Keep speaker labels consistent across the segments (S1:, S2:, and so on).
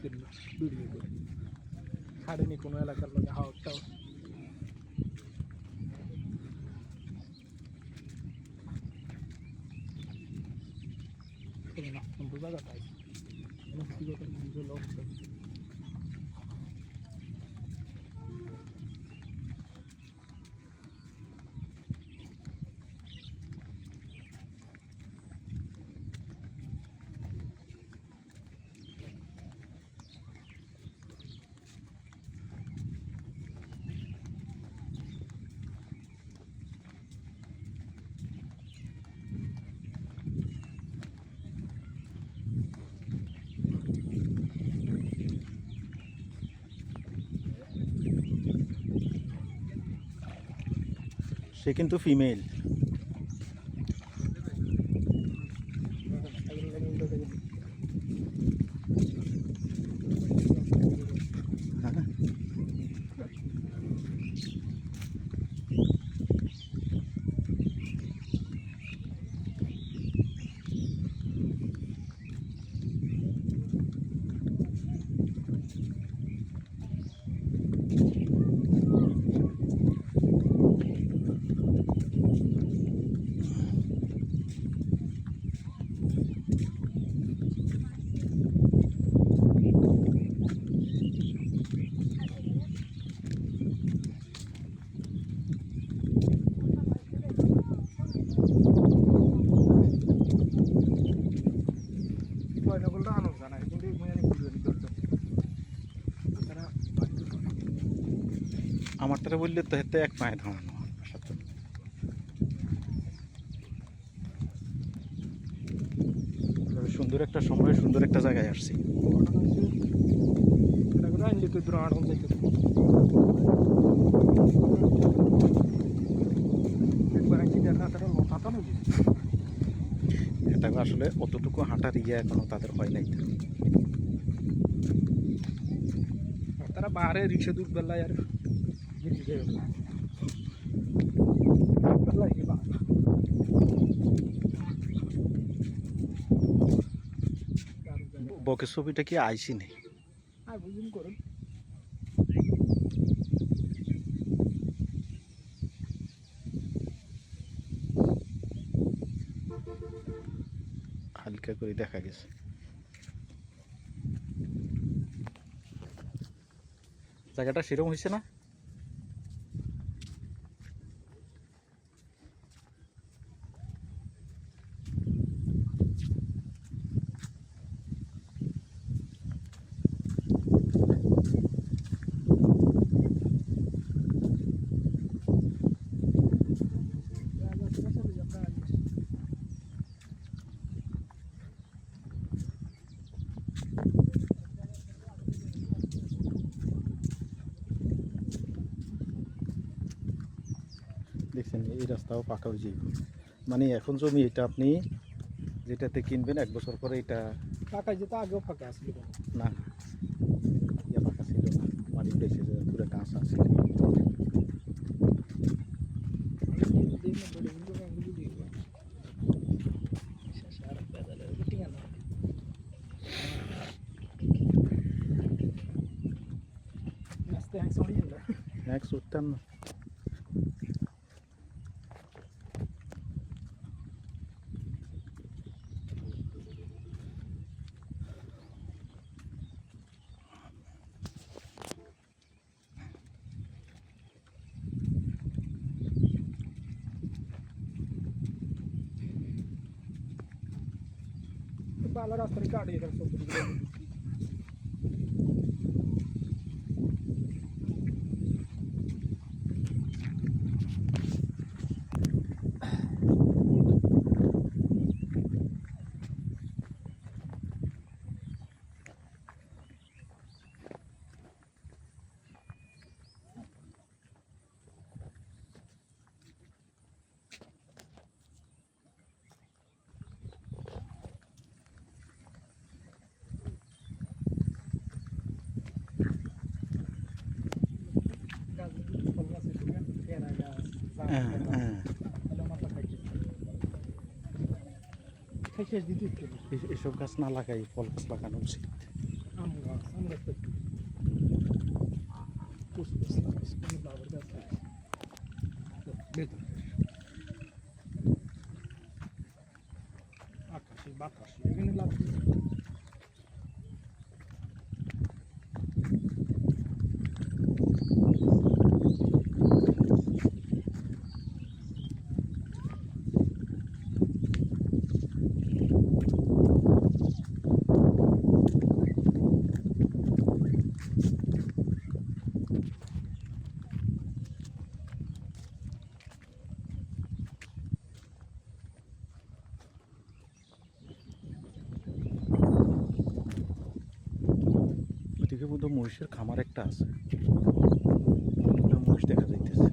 S1: দিন ভিডিও করে ছাড়েনি কোনো এলাকার লোকে হাওয়াটাও না সুন্দর জায়গাটাই ব্যক্তিগত নিজের অবস্থা
S2: সে কিন্তু ফিমেল আমারটারে বললে তো হেতে এক পায়ে থামানো সুন্দর একটা সময় সুন্দর একটা জায়গায় আসছি এটা আসলে অতটুকু হাঁটার ইয়ে এখনো তাদের হয় নাই
S1: তারা বাইরে রিক্সা দূর বেলায় আর
S2: বকের ছবিটা কি আইসি নেই
S1: বুঝুন করুন
S2: হালকা করে দেখা গেছে জায়গাটা সেরকম হয়েছে না দেখছেন এই রাস্তাও পাকা হয়ে যাবে মানে এখন জমি এটা আপনি যেটাতে কিনবেন 1 বছর পরে এটা
S1: ফাঁকা যেতে আগেও ফাঁকা আসছিল
S2: না ইয়া পাকা ছিল না মাটি উঠেছে পুরো কাঁচা আছে এক উঠতাম না
S1: बाला रास्ता गाड़ी इधर से
S2: এসব গাছ না লাগাই ফল গাছ লাগানো উচিত
S1: রাস্তা বাবার কাছে ভেতর আকাশে বাতাস এখানে লাগছে
S2: ওইদিকে বোধ মহিষের খামার একটা আছে, মহিষ দেখা যাইতেছে।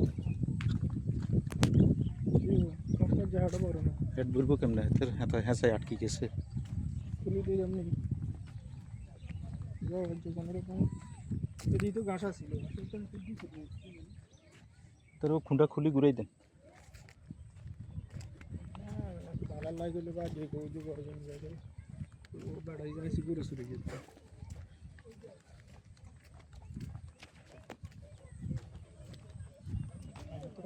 S1: আপনার জায়গাটা বড় না
S2: হেড বলবো কেমনে, হাতের হ্যাঁচায় আটকে গেছে।
S1: খুলে দিয়ে এমনি কোনোরকম এদিকে তো ঘাসা ছিল
S2: তোর খুঁটা খুলি ঘুরাই দেন।
S1: দালাল লাই করলে বা যে কেউ যে বড় জন যায় ও বেড়াই যাইছি ঘুরে চলে যেত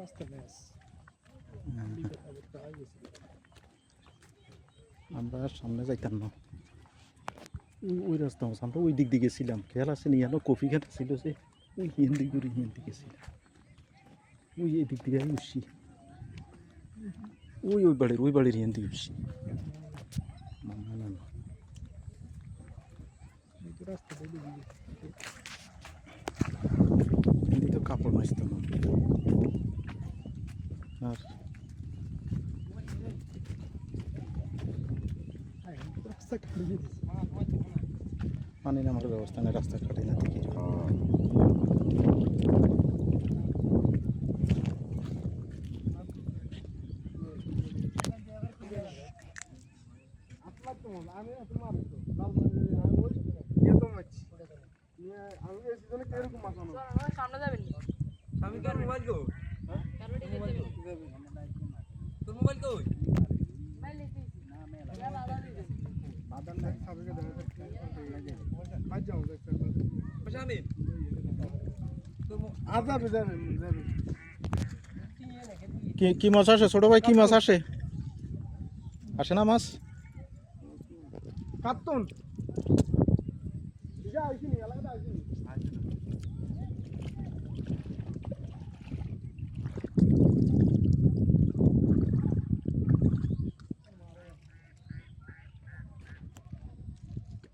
S1: রাস্তা ব্যাস
S2: আমরা সামনে যাইতাম না, ওই রাস্তা আমরা ওই দিক দিয়ে গেছিলাম। খেয়াল আছে নি জানো, কফি খেতে ছিল যে ওই হিন্দি করে হিন্দি গেছিলাম, ওই এই দিক দিয়ে উঠছি, ওই বাড়ির হিন্দি উঠছি। না না না,
S1: রাস্তা
S2: হিন্দি তো কাপড় মাসতো না। আর
S1: রাস্তা খালি দিয়েছে
S2: পানি নামার ব্যবস্থা নেই, রাস্তা কাটে না দেখি।
S3: সামনে যাবেন আমি কার মোবাইল কো তোর মোবাইল কই
S2: কি মাছ আসে ছোট ভাই, কি মাছ আসে? আসে না মাছ?
S1: কাপ্তন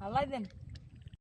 S3: আল্লাহ দেন